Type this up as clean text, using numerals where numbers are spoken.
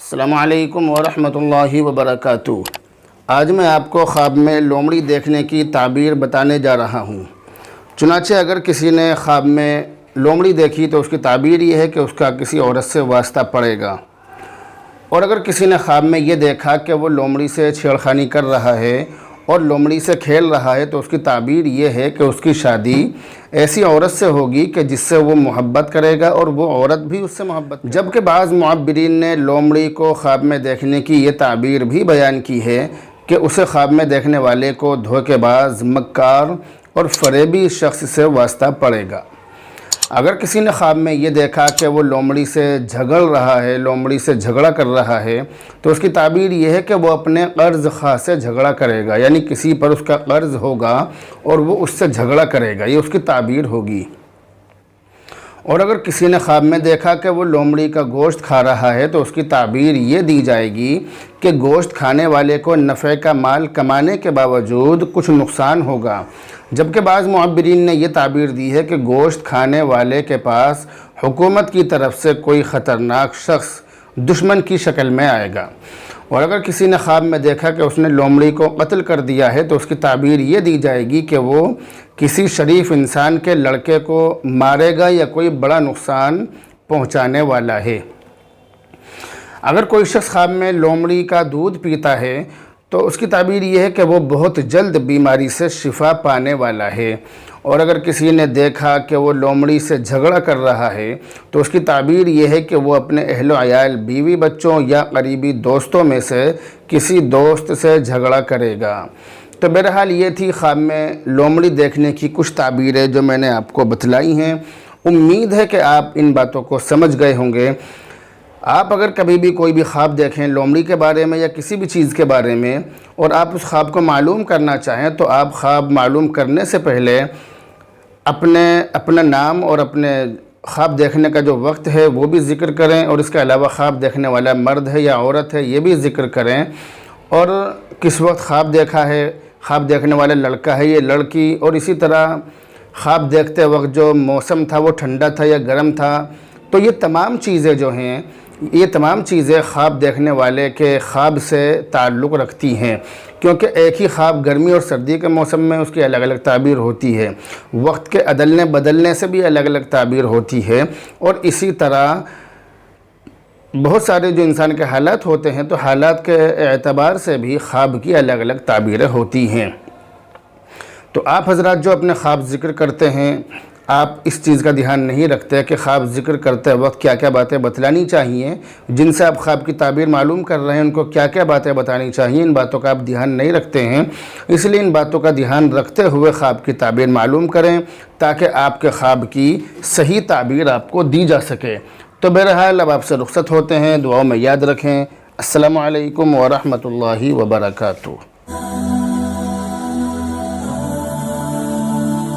السلام علیکم ورحمۃ اللہ وبرکاتہ۔ آج میں آپ کو خواب میں لومڑی دیکھنے کی تعبیر بتانے جا رہا ہوں۔ چنانچہ اگر کسی نے خواب میں لومڑی دیکھی تو اس کی تعبیر یہ ہے کہ اس کا کسی عورت سے واسطہ پڑے گا، اور اگر کسی نے خواب میں یہ دیکھا کہ وہ لومڑی سے چھیڑخانی کر رہا ہے اور لومڑی سے کھیل رہا ہے تو اس کی تعبیر یہ ہے کہ اس کی شادی ایسی عورت سے ہوگی کہ جس سے وہ محبت کرے گا اور وہ عورت بھی اس سے محبت کرے گا۔ جبکہ بعض معبرین نے لومڑی کو خواب میں دیکھنے کی یہ تعبیر بھی بیان کی ہے کہ اسے خواب میں دیکھنے والے کو دھوکے باز، مکار اور فریبی شخص سے واسطہ پڑے گا۔ اگر کسی نے خواب میں یہ دیکھا کہ وہ لومڑی سے جھگڑ رہا ہے، لومڑی سے جھگڑا کر رہا ہے، تو اس کی تعبیر یہ ہے کہ وہ اپنے قرض خواہ سے جھگڑا کرے گا، یعنی کسی پر اس کا قرض ہوگا اور وہ اس سے جھگڑا کرے گا، یہ اس کی تعبیر ہوگی۔ اور اگر کسی نے خواب میں دیکھا کہ وہ لومڑی کا گوشت کھا رہا ہے تو اس کی تعبیر یہ دی جائے گی کہ گوشت کھانے والے کو نفع کا مال کمانے کے باوجود کچھ نقصان ہوگا۔ جبکہ بعض معبرین نے یہ تعبیر دی ہے کہ گوشت کھانے والے کے پاس حکومت کی طرف سے کوئی خطرناک شخص دشمن کی شکل میں آئے گا۔ اور اگر کسی نے خواب میں دیکھا کہ اس نے لومڑی کو قتل کر دیا ہے تو اس کی تعبیر یہ دی جائے گی کہ وہ کسی شریف انسان کے لڑکے کو مارے گا یا کوئی بڑا نقصان پہنچانے والا ہے۔ اگر کوئی شخص خواب میں لومڑی کا دودھ پیتا ہے تو اس کی تعبیر یہ ہے کہ وہ بہت جلد بیماری سے شفا پانے والا ہے۔ اور اگر کسی نے دیکھا کہ وہ لومڑی سے جھگڑا کر رہا ہے تو اس کی تعبیر یہ ہے کہ وہ اپنے اہل و عیال، بیوی بچوں یا قریبی دوستوں میں سے کسی دوست سے جھگڑا کرے گا۔ تو بہرحال یہ تھی خواب میں لومڑی دیکھنے کی کچھ تعبیریں جو میں نے آپ کو بتلائی ہیں۔ امید ہے کہ آپ ان باتوں کو سمجھ گئے ہوں گے۔ آپ اگر کبھی بھی کوئی بھی خواب دیکھیں لومڑی کے بارے میں یا کسی بھی چیز کے بارے میں اور آپ اس خواب کو معلوم کرنا چاہیں تو آپ خواب معلوم کرنے سے پہلے اپنا نام اور اپنے خواب دیکھنے کا جو وقت ہے وہ بھی ذکر کریں، اور اس کے علاوہ خواب دیکھنے والا مرد ہے یا عورت ہے یہ بھی ذکر کریں، اور کس وقت خواب دیکھا ہے، خواب دیکھنے والا لڑکا ہے یا لڑکی، اور اسی طرح خواب دیکھتے وقت جو موسم تھا وہ ٹھنڈا تھا یا گرم تھا۔ تو یہ تمام چیزیں جو ہیں، یہ تمام چیزیں خواب دیکھنے والے کے خواب سے تعلق رکھتی ہیں، کیونکہ ایک ہی خواب گرمی اور سردی کے موسم میں اس کی الگ الگ تعبیر ہوتی ہے، وقت کے عدلنے بدلنے سے بھی الگ الگ تعبیر ہوتی ہے، اور اسی طرح بہت سارے جو انسان کے حالات ہوتے ہیں تو حالات کے اعتبار سے بھی خواب کی الگ الگ تعبیریں ہوتی ہیں۔ تو آپ حضرات جو اپنے خواب ذکر کرتے ہیں، آپ اس چیز کا دھیان نہیں رکھتے کہ خواب ذکر کرتے وقت کیا کیا باتیں بتلانی چاہیے، جن سے آپ خواب کی تعبیر معلوم کر رہے ہیں ان کو کیا کیا باتیں بتانی چاہیے، ان باتوں کا آپ دھیان نہیں رکھتے ہیں۔ اس لیے ان باتوں کا دھیان رکھتے ہوئے خواب کی تعبیر معلوم کریں تاکہ آپ کے خواب کی صحیح تعبیر آپ کو دی جا سکے۔ تو بہرحال اب آپ سے رخصت ہوتے ہیں، دعاؤں میں یاد رکھیں۔ السلام علیکم ورحمۃ اللہ وبرکاتہ۔